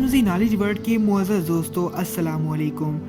Technology knowledge world के मुअज़्ज़ज़ दोस्तों, अस्सलाम वालेकुम।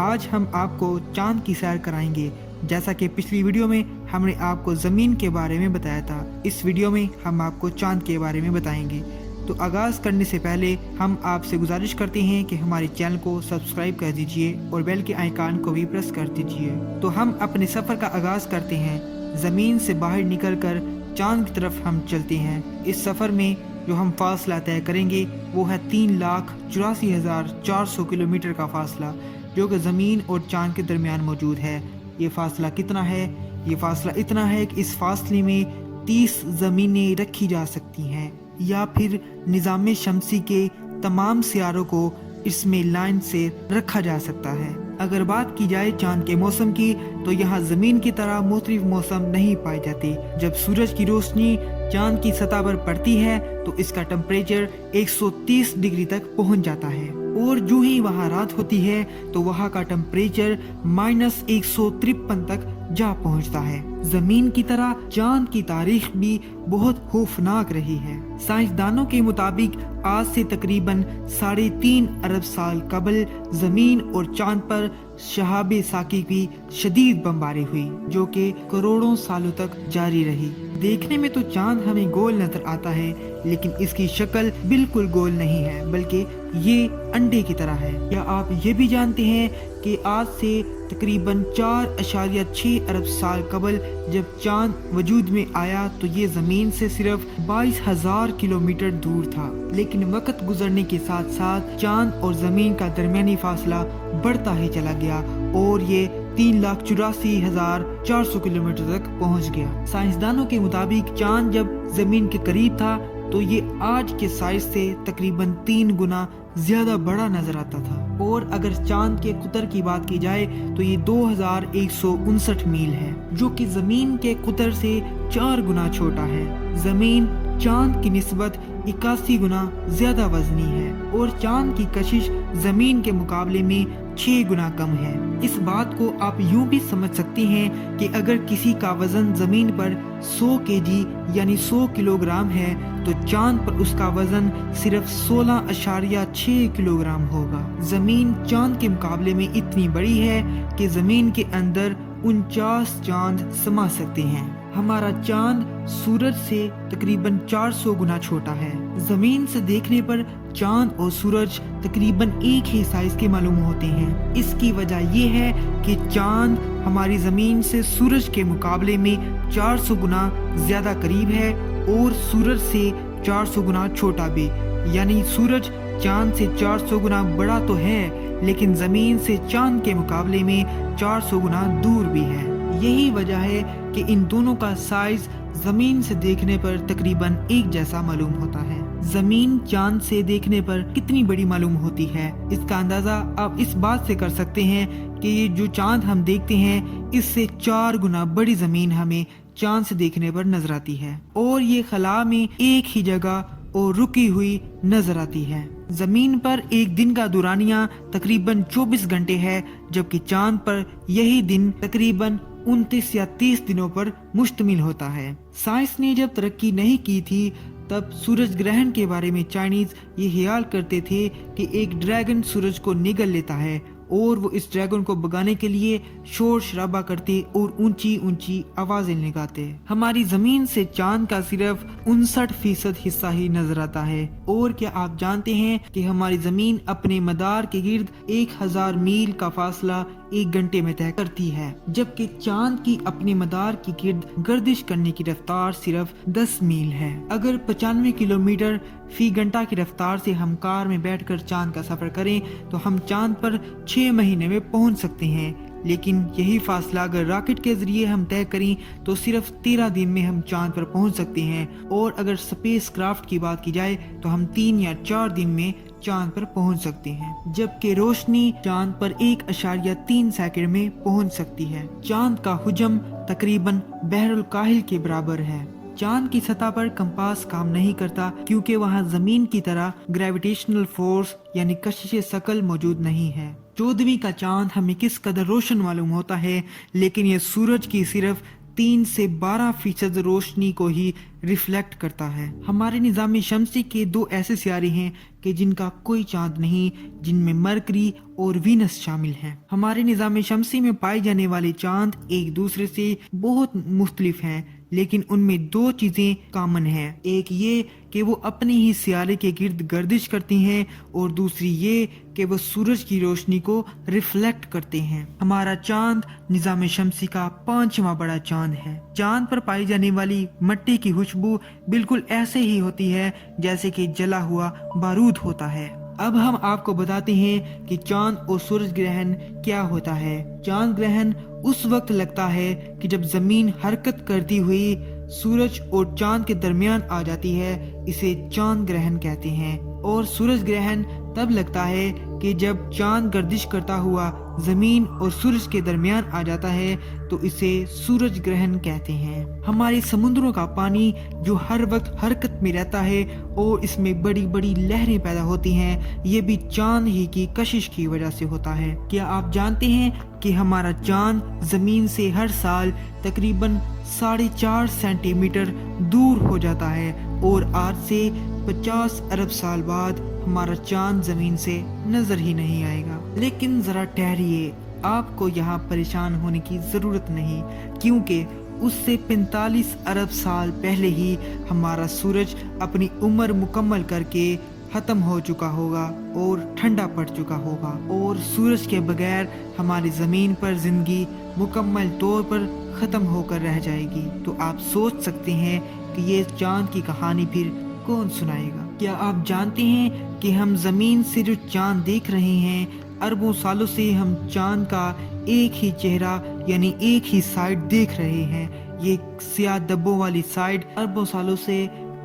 आज हम आपको चांद की सैर कराएंगे। जैसा कि पिछली वीडियो में हमने आपको ज़मीन के बारे में बताया था, इस वीडियो में हम आपको चांद के बारे में बताएंगे। तो आगाज़ करने से पहले हम आपसे गुजारिश करते हैं कि हमारे चैनल को सब्सक्राइब कर दीजिए और बेल के आइकन को भी प्रेस कर दीजिए। तो हम अपने सफ़र का आगाज़ करते हैं। ज़मीन से बाहर निकलकर चांद की तरफ हम चलते हैं। इस सफ़र में जो हम फासला तय करेंगे वो है 3,84,400 किलोमीटर का फासला, जो कि ज़मीन और चांद के दरमियान मौजूद है। ये फासला कितना है? ये फासला इतना है कि इस फासले में 30 ज़मीनें रखी जा सकती हैं, या फिर निज़ाम शमसी के तमाम सियारों को इसमें लाइन से रखा जा सकता है। अगर बात की जाए चांद के मौसम की, तो यहाँ ज़मीन की तरह मुख्तलिफ मौसम नहीं पाए जाते। जब सूरज की रोशनी चांद की सतह पर पड़ती है तो इसका टेम्परेचर 130 डिग्री तक पहुँच जाता है, और जो ही वहाँ रात होती है तो वहाँ का टेम्परेचर -153 तक जा पहुँचता है। जमीन की तरह चांद की तारीख भी बहुत खौफनाक रही है। साइंसदानों के मुताबिक आज से तकरीबन 3.5 अरब साल कबल जमीन और चांद पर शहाबे साकी की शदीद बमबारी हुई, जो कि करोड़ों सालों तक जारी रही। देखने में तो चांद हमें गोल नजर आता है, लेकिन इसकी शक्ल बिल्कुल गोल नहीं है, बल्कि ये अंडे की तरह है। क्या आप ये भी जानते हैं कि आज से तकरीबन 4.6 अरब साल कबल जब चांद वजूद में आया तो ये जमीन से सिर्फ 22,000 किलोमीटर दूर था। लेकिन वक्त गुजरने के साथ साथ चांद और जमीन का दरमियानी फासला बढ़ता ही चला गया और ये 3,84,400 किलोमीटर तक पहुंच गया। साइंसदानों के मुताबिक चांद जब जमीन के करीब था तो ये आज के साइज से तकरीबन 3 गुना ज्यादा बड़ा नजर आता था, और अगर चांद के कुतर की बात की जाए तो ये 2,159 मील है, जो कि जमीन के कुतर से 4 गुना छोटा है। जमीन चांद की निस्बत 81 गुना ज्यादा वजनी है, और चांद की कशिश जमीन के मुकाबले में 6 गुना कम है। इस बात को आप यूं भी समझ सकते हैं कि अगर किसी का वजन जमीन पर 100 केजी यानी 100 किलोग्राम है तो चांद पर उसका वजन सिर्फ 16.6 किलोग्राम होगा। जमीन चांद के मुकाबले में इतनी बड़ी है कि जमीन के अंदर 49 चांद समा सकते हैं। हमारा चांद सूरज से तकरीबन 400 गुना छोटा है। जमीन से देखने पर चांद और सूरज तकरीबन एक ही साइज के मालूम होते हैं। इसकी वजह यह है कि चांद हमारी जमीन से सूरज के मुकाबले में 400 गुना ज्यादा करीब है, और सूरज से 400 गुना छोटा भी। यानी सूरज चांद से 400 गुना बड़ा तो है, लेकिन जमीन से चांद के मुकाबले में 400 गुना दूर भी है। यही वजह है कि इन दोनों का साइज जमीन से देखने पर तकरीबन एक जैसा मालूम होता है। जमीन चांद से देखने पर कितनी बड़ी मालूम होती है, इसका अंदाजा आप इस बात से कर सकते हैं कि ये जो चांद हम देखते हैं इससे 4 गुना बड़ी जमीन हमें चांद से देखने पर नजर आती है, और ये खला में एक ही जगह और रुकी हुई नजर आती है। जमीन पर एक दिन का दुरानिया तकरीबन 24 घंटे है, जबकि चांद पर यही दिन तकरीबन 29 या 30 दिनों पर मुश्तमिल होता है। साइंस ने जब तरक्की नहीं की थी तब सूरज ग्रहण के बारे में चाइनीज ये ख्याल करते थे कि एक ड्रैगन सूरज को निगल लेता है, और वो इस ड्रैगन को भगाने के लिए शोर शराबा करते और ऊंची ऊंची आवाजें लगाते। हमारी जमीन से चांद का सिर्फ 59% हिस्सा ही नजर आता है। और क्या आप जानते हैं कि हमारी जमीन अपने मदार के गिर्द 1000 मील का फासला 1 घंटे में तय करती है, जबकि चांद की अपने मदार की गिर्द गर्दिश करने की रफ्तार सिर्फ 10 मील है। अगर 95 किलोमीटर फी घंटा की रफ्तार से हम कार में बैठकर चांद का सफर करें तो हम चांद पर 6 महीने में पहुंच सकते हैं, लेकिन यही फासला अगर रॉकेट के जरिए हम तय करें तो सिर्फ 13 दिन में हम चांद पर पहुंच सकते हैं, और अगर स्पेस क्राफ्ट की बात की जाए तो हम 3 या 4 दिन में चांद पर पहुंच सकते हैं, जबकि रोशनी चांद पर 1.3 सेकंड में पहुंच सकती है। चांद का हुजम तकरीबन बहरुल काहिल के बराबर है। चांद की सतह पर कंपास काम नहीं करता, क्योंकि वहाँ जमीन की तरह ग्रेविटेशनल फोर्स यानी कशिश शकल मौजूद नहीं है। 14वीं का चांद हमें किस कदर रोशन मालूम होता है, लेकिन ये सूरज की सिर्फ 3 से 12% रोशनी को ही रिफ्लेक्ट करता है। हमारे निज़ाम शमसी के 2 ऐसे सियारे हैं कि जिनका कोई चांद नहीं, जिनमें मरकरी और वीनस शामिल हैं। हमारे निज़ाम शमसी में पाए जाने वाले चांद एक दूसरे से बहुत मुख्तलिफ हैं, लेकिन उनमें दो चीजें कॉमन हैं। एक ये कि वो अपने ही सियारे के गिर्द गर्दिश करती हैं और दूसरी ये कि वो सूरज की रोशनी को रिफ्लेक्ट करते हैं। हमारा चांद निज़ाम शमसी का 5वां बड़ा चांद है। चांद पर पाई जाने वाली मिट्टी की खुशबू बिल्कुल ऐसे ही होती है जैसे कि जला हुआ बारूद होता है। अब हम आपको बताते हैं कि चांद और सूरज ग्रहण क्या होता है। चांद ग्रहण उस वक्त लगता है कि जब जमीन हरकत करती हुई सूरज और चांद के दरमियान आ जाती है, इसे चांद ग्रहण कहते हैं। और सूरज ग्रहण तब लगता है कि जब चांद गर्दिश करता हुआ जमीन और सूरज के दरमियान आ जाता है, तो इसे सूरज ग्रहण कहते हैं। हमारे समुद्रों का पानी जो हर वक्त हरकत में रहता है और इसमें बड़ी बड़ी लहरें पैदा होती हैं, ये भी चांद ही की कशिश की वजह से होता है। क्या आप जानते हैं कि हमारा चांद जमीन से हर साल तकरीबन 4.5 सेंटीमीटर दूर हो जाता है और आज से 50 अरब साल बाद हमारा चांद जमीन से नजर ही नहीं आएगा। लेकिन जरा ठहरिए, आपको यहाँ परेशान होने की जरूरत नहीं, क्योंकि उससे 45 अरब साल पहले ही हमारा सूरज अपनी उम्र मुकम्मल करके खत्म हो चुका होगा और ठंडा पड़ चुका होगा, और सूरज के बगैर हमारी जमीन पर जिंदगी मुकम्मल तौर पर खत्म होकर रह जाएगी। तो आप सोच सकते हैं कि ये चांद की कहानी फिर कौन सुनाएगा। क्या आप जानते हैं कि हम जमीन से जो चांद देख रहे हैं, अरबों सालों से हम चांद का एक ही चेहरा यानी एक ही साइड देख रहे हैं। ये सियाह धब्बों वाली साइड अरबों सालों से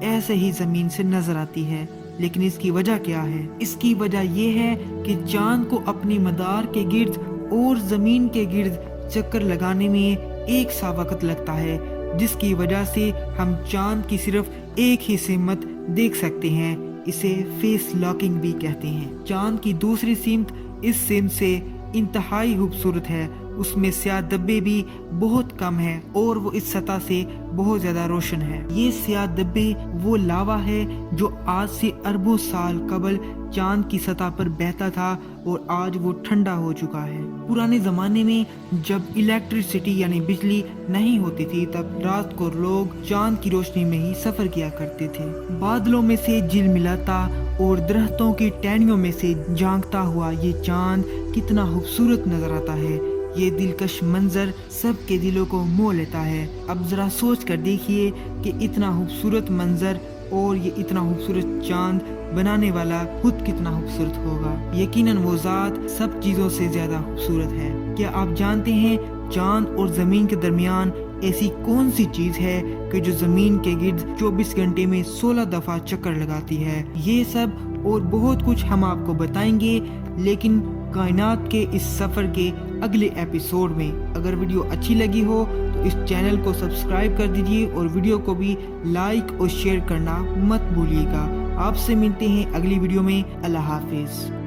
ऐसे ही जमीन से नजर आती है। लेकिन इसकी वजह क्या है? इसकी वजह ये है कि चांद को अपने मदार के गिर्द और जमीन के गिर्द चक्कर लगाने में एक सा वक्त लगता है, जिसकी वजह से हम चांद की सिर्फ एक ही सिमत देख सकते हैं। इसे फेस लॉकिंग भी कहते हैं। चांद की दूसरी सिमत इस सिमत से इंतहाई खूबसूरत है। उसमें स्याह धब्बे भी बहुत कम है और वो इस सतह से बहुत ज्यादा रोशन है। ये स्याह धब्बे वो लावा है जो आज से अरबों साल कबल चांद की सतह पर बहता था और आज वो ठंडा हो चुका है। पुराने जमाने में जब इलेक्ट्रिसिटी यानी बिजली नहीं होती थी, तब रात को लोग चांद की रोशनी में ही सफर किया करते थे। बादलों में से झिलमिलाता और दरख्तों की टहनियों में से झांकता हुआ ये चांद कितना खूबसूरत नजर आता है। ये दिलकश मंजर सबके दिलों को मोह लेता है। अब जरा सोच कर देखिए कि इतना खूबसूरत मंजर और ये इतना खूबसूरत चांद बनाने वाला खुद कितना खूबसूरत होगा। यकीनन वो ज़ात सब चीज़ों से ज़्यादा खूबसूरत है। क्या आप जानते हैं चांद और ज़मीन के दरमियान ऐसी कौन सी चीज़ है कि जो ज़मीन के गिर्द 24 घंटे में 16 दफ़ा चक्कर लगाती है? ये सब और बहुत कुछ हम आपको बताएंगे, लेकिन कायनात के इस सफ़र के अगले एपिसोड में। अगर वीडियो अच्छी लगी हो तो इस चैनल को सब्सक्राइब कर दीजिए और वीडियो को भी लाइक और शेयर करना मत भूलिएगा। आपसे मिलते हैं अगली वीडियो में। अल्लाह हाफिज़।